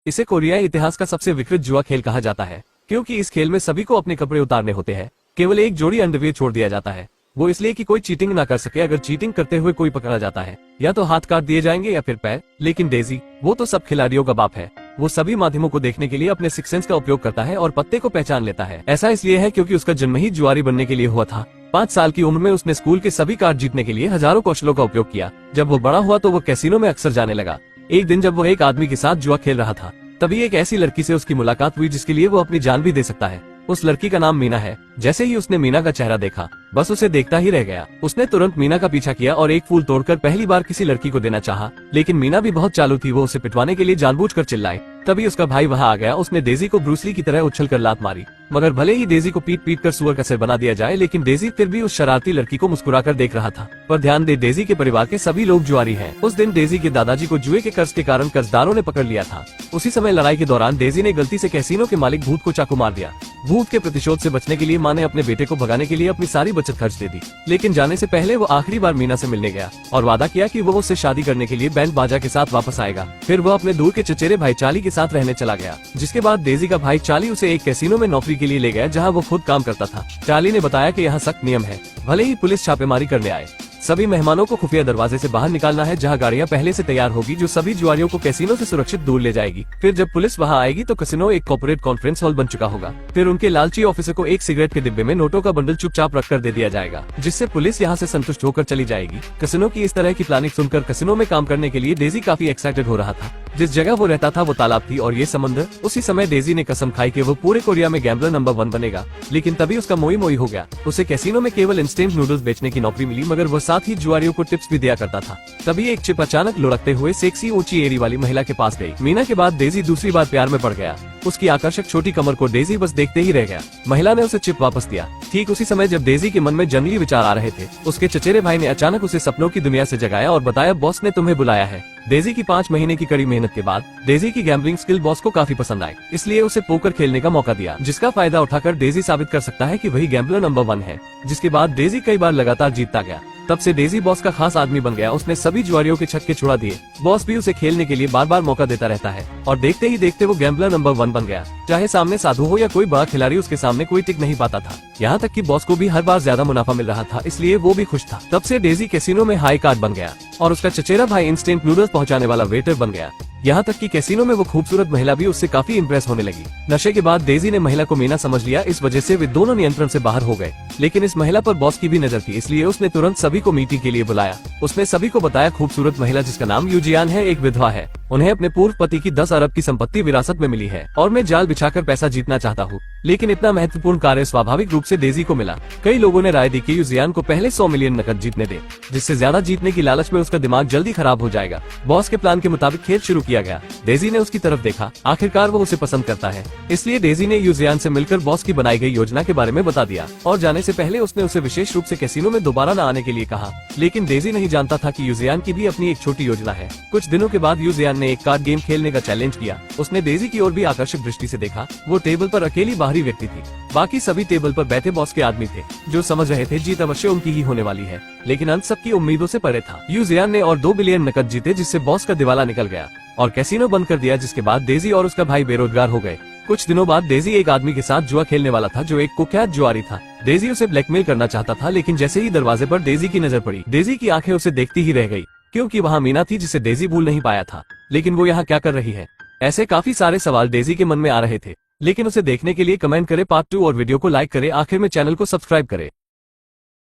इसे कोरियाई इतिहास का सबसे विकृत जुआ खेल कहा जाता है, क्योंकि इस खेल में सभी को अपने कपड़े उतारने होते हैं। केवल एक जोड़ी अंडरवियर छोड़ दिया जाता है, वो इसलिए कि कोई चीटिंग ना कर सके। अगर चीटिंग करते हुए कोई पकड़ा जाता है या तो हाथ काट दिए जाएंगे या फिर पैर। लेकिन डेजी, वो तो सब खिलाड़ियों का बाप है। वो सभी माध्यमों को देखने के लिए अपने सिक्स सेंस का उपयोग करता है और पत्ते को पहचान लेता है। ऐसा इसलिए है क्योंकि उसका जन्म ही जुआरी बनने के लिए हुआ था। 5 साल की उम्र में उसने स्कूल के सभी कार्ड जीतने के लिए हजारों कौशलों का उपयोग किया। जब वो बड़ा हुआ तो वो कैसीनो में अक्सर जाने लगा। एक दिन जब वो एक आदमी के साथ जुआ खेल रहा था, तभी एक ऐसी लड़की से उसकी मुलाकात हुई जिसके लिए वो अपनी जान भी दे सकता है। उस लड़की का नाम मीना है। जैसे ही उसने मीना का चेहरा देखा, बस उसे देखता ही रह गया। उसने तुरंत मीना का पीछा किया और एक फूल तोड़कर पहली बार किसी लड़की को देना चाहा। लेकिन मीना भी बहुत चालू थी, वो उसे पिटवाने के लिए जानबूझकर चिल्लाई। तभी उसका भाई वहां आ गया। उसने डेजी को ब्रूसली की तरह उछलकर लात मारी। मगर भले ही डेजी को पीट पीट कर सुअर का सिर बना दिया जाए, लेकिन डेजी फिर भी उस शरारती लड़की को मुस्कुराकर देख रहा था। पर ध्यान दे, डेजी के परिवार के सभी लोग जुआरी हैं। उस दिन डेजी के दादाजी को जुए के कर्ज के कारण कर्जदारों ने पकड़ लिया था। उसी समय लड़ाई के दौरान डेजी ने गलती से कैसीनो के मालिक भूत को चाकू मार दिया। भूत के प्रतिशोध से बचने के लिए माँ ने अपने बेटे को भगाने के लिए अपनी सारी बचत खर्च दे दी। लेकिन जाने से पहले वो आखिरी बार मीना से मिलने गया और वादा किया कि वो उससे शादी करने के लिए बैंड बाजा के साथ वापस आएगा। फिर वो अपने दूर के चचेरे भाई चार्ली के साथ रहने चला गया। जिसके बाद डेजी का भाई चार्ली उसे एक कैसीनो में नौकरी के लिए ले गया, जहाँ वो खुद काम करता था। चार्ली ने बताया कि यहाँ सख्त नियम है, भले ही पुलिस छापेमारी करने आए। सभी मेहमानों को खुफिया दरवाजे से बाहर निकालना है, जहां गाड़ियां पहले से तैयार होगी जो सभी जुआरियों को कैसीनो से सुरक्षित दूर ले जाएगी। फिर जब पुलिस वहां आएगी तो कैसीनो एक कॉर्पोरेट कॉन्फ्रेंस हॉल बन चुका होगा। फिर उनके लालची ऑफिसर को एक सिगरेट के डिब्बे में नोटों का बंडल चुपचाप रखकर दे दिया जाएगा, जिससे पुलिस यहां से संतुष्ट होकर चली जाएगी। कैसीनो की इस तरह की प्लानिंग सुनकर कैसीनो में काम करने के लिए डेजी काफी एक्साइटेड हो रहा था। जिस जगह वो रहता था वो तालाब थी और ये समुद्र। उसी समय डेजी ने कसम खाई कि वो पूरे कोरिया में गैम्बलर नंबर 1 बनेगा। लेकिन तभी उसका मोई मोई हो गया। उसे कैसीनो में केवल इंस्टेंट नूडल्स बेचने की नौकरी मिली, मगर वो साथ ही जुआरियों को टिप्स भी दिया करता था। तभी एक चिप अचानक लुढ़कते हुए सेक्सी ऊंची एड़ी वाली महिला के पास गई। मीना के बाद डेजी दूसरी बार प्यार में पड़ गया। उसकी आकर्षक छोटी कमर को डेजी बस देखते ही रह गया। महिला ने उसे चिप वापस दिया। ठीक उसी समय जब डेजी के मन में जंगली विचार आ रहे थे, उसके चचेरे भाई ने अचानक उसे सपनों की दुनिया से जगाया और बताया, बॉस ने तुम्हें बुलाया है। डेजी की 5 महीने की कड़ी मेहनत के बाद डेजी की गैम्बलिंग स्किल बॉस को काफी पसंद आई, इसलिए उसे पोकर खेलने का मौका दिया, जिसका फायदा उठाकर डेजी साबित कर सकता है कि वही गैम्बलर नंबर 1 है। जिसके बाद डेजी कई बार लगातार जीतता गया। तब से डेजी बॉस का खास आदमी बन गया। उसने सभी जुआरियों के छक्के छुड़ा दिए। बॉस भी उसे खेलने के लिए बार बार मौका देता रहता है और देखते ही देखते वो गैम्बलर नंबर 1 बन गया। चाहे सामने साधु हो या कोई बड़ा खिलाड़ी, उसके सामने कोई टिक नहीं पाता था। यहाँ तक कि बॉस को भी हर बार ज्यादा मुनाफा मिल रहा था, इसलिए वो भी खुश था। तब से डेजी कैसीनो में हाई कार्ड बन गया और उसका चचेरा भाई इंस्टेंट नूडल्स पहुँचाने वाला वेटर बन गया। यहाँ तक कि कैसीनो में वो खूबसूरत महिला भी उससे काफी इम्प्रेस होने लगी। नशे के बाद डेजी ने महिला को मीना समझ लिया, इस वजह से वे दोनों नियंत्रण से बाहर हो गए। लेकिन इस महिला पर बॉस की भी नजर थी, इसलिए उसने तुरंत सभी को मीटिंग के लिए बुलाया। उसने सभी को बताया, खूबसूरत महिला जिसका नाम यूजियान है एक विधवा है। उन्हें अपने पूर्व पति की 10 अरब की संपत्ति विरासत में मिली है और मैं जाल बिछाकर पैसा जीतना चाहता हूँ। लेकिन इतना महत्वपूर्ण कार्य स्वाभाविक रूप से डेजी को मिला। कई लोगों ने राय दी कि यूजियान को पहले 100 मिलियन नकद जीतने दे, जिससे ज्यादा जीतने की लालच में उसका दिमाग जल्दी खराब हो जाएगा। बॉस के प्लान के मुताबिक खेल शुरू किया गया। डेजी ने उसकी तरफ देखा, आखिरकार वो उसे पसंद करता है, इसलिए डेजी ने यूजियान से मिलकर बॉस की बनाई गई योजना के बारे में बता दिया और जाने से पहले उसने उसे विशेष रूप से कैसीनो में दोबारा न आने के लिए कहा। लेकिन डेजी नहीं जानता था कि यूजियान की भी अपनी एक छोटी योजना है। कुछ दिनों के बाद यूजियान ने एक कार्ड गेम खेलने का चैलेंज किया। उसने डेजी की ओर भी आकर्षक दृष्टि से देखा। वो टेबल पर अकेली बाहरी व्यक्ति थी, बाकी सभी टेबल पर बैठे बॉस के आदमी थे, जो समझ रहे थे जीत अवश्य उनकी ही होने वाली है। लेकिन अंत सबकी उम्मीदों से परे था। यूजियान ने और 2 बिलियन नकद जीते, जिससे बॉस का दिवाला निकल गया और कैसीनो बंद कर दिया। जिसके बाद डेजी और उसका भाई बेरोजगार हो गए। कुछ दिनों बाद डेजी एक आदमी के साथ जुआ खेलने वाला था, जो एक कुख्यात जुआरी था। डेजी उसे ब्लैकमेल करना चाहता था, लेकिन जैसे ही दरवाजे पर डेजी की नजर पड़ी, डेजी की आंखें उसे देखती ही रह गई, क्योंकि वहाँ मीना थी जिसे डेजी भूल नहीं पाया था। लेकिन वो यहाँ क्या कर रही है? ऐसे काफी सारे सवाल डेजी के मन में आ रहे थे। लेकिन उसे देखने के लिए कमेंट करें पार्ट 2 और वीडियो को लाइक करें। आखिर में चैनल को सब्सक्राइब करें।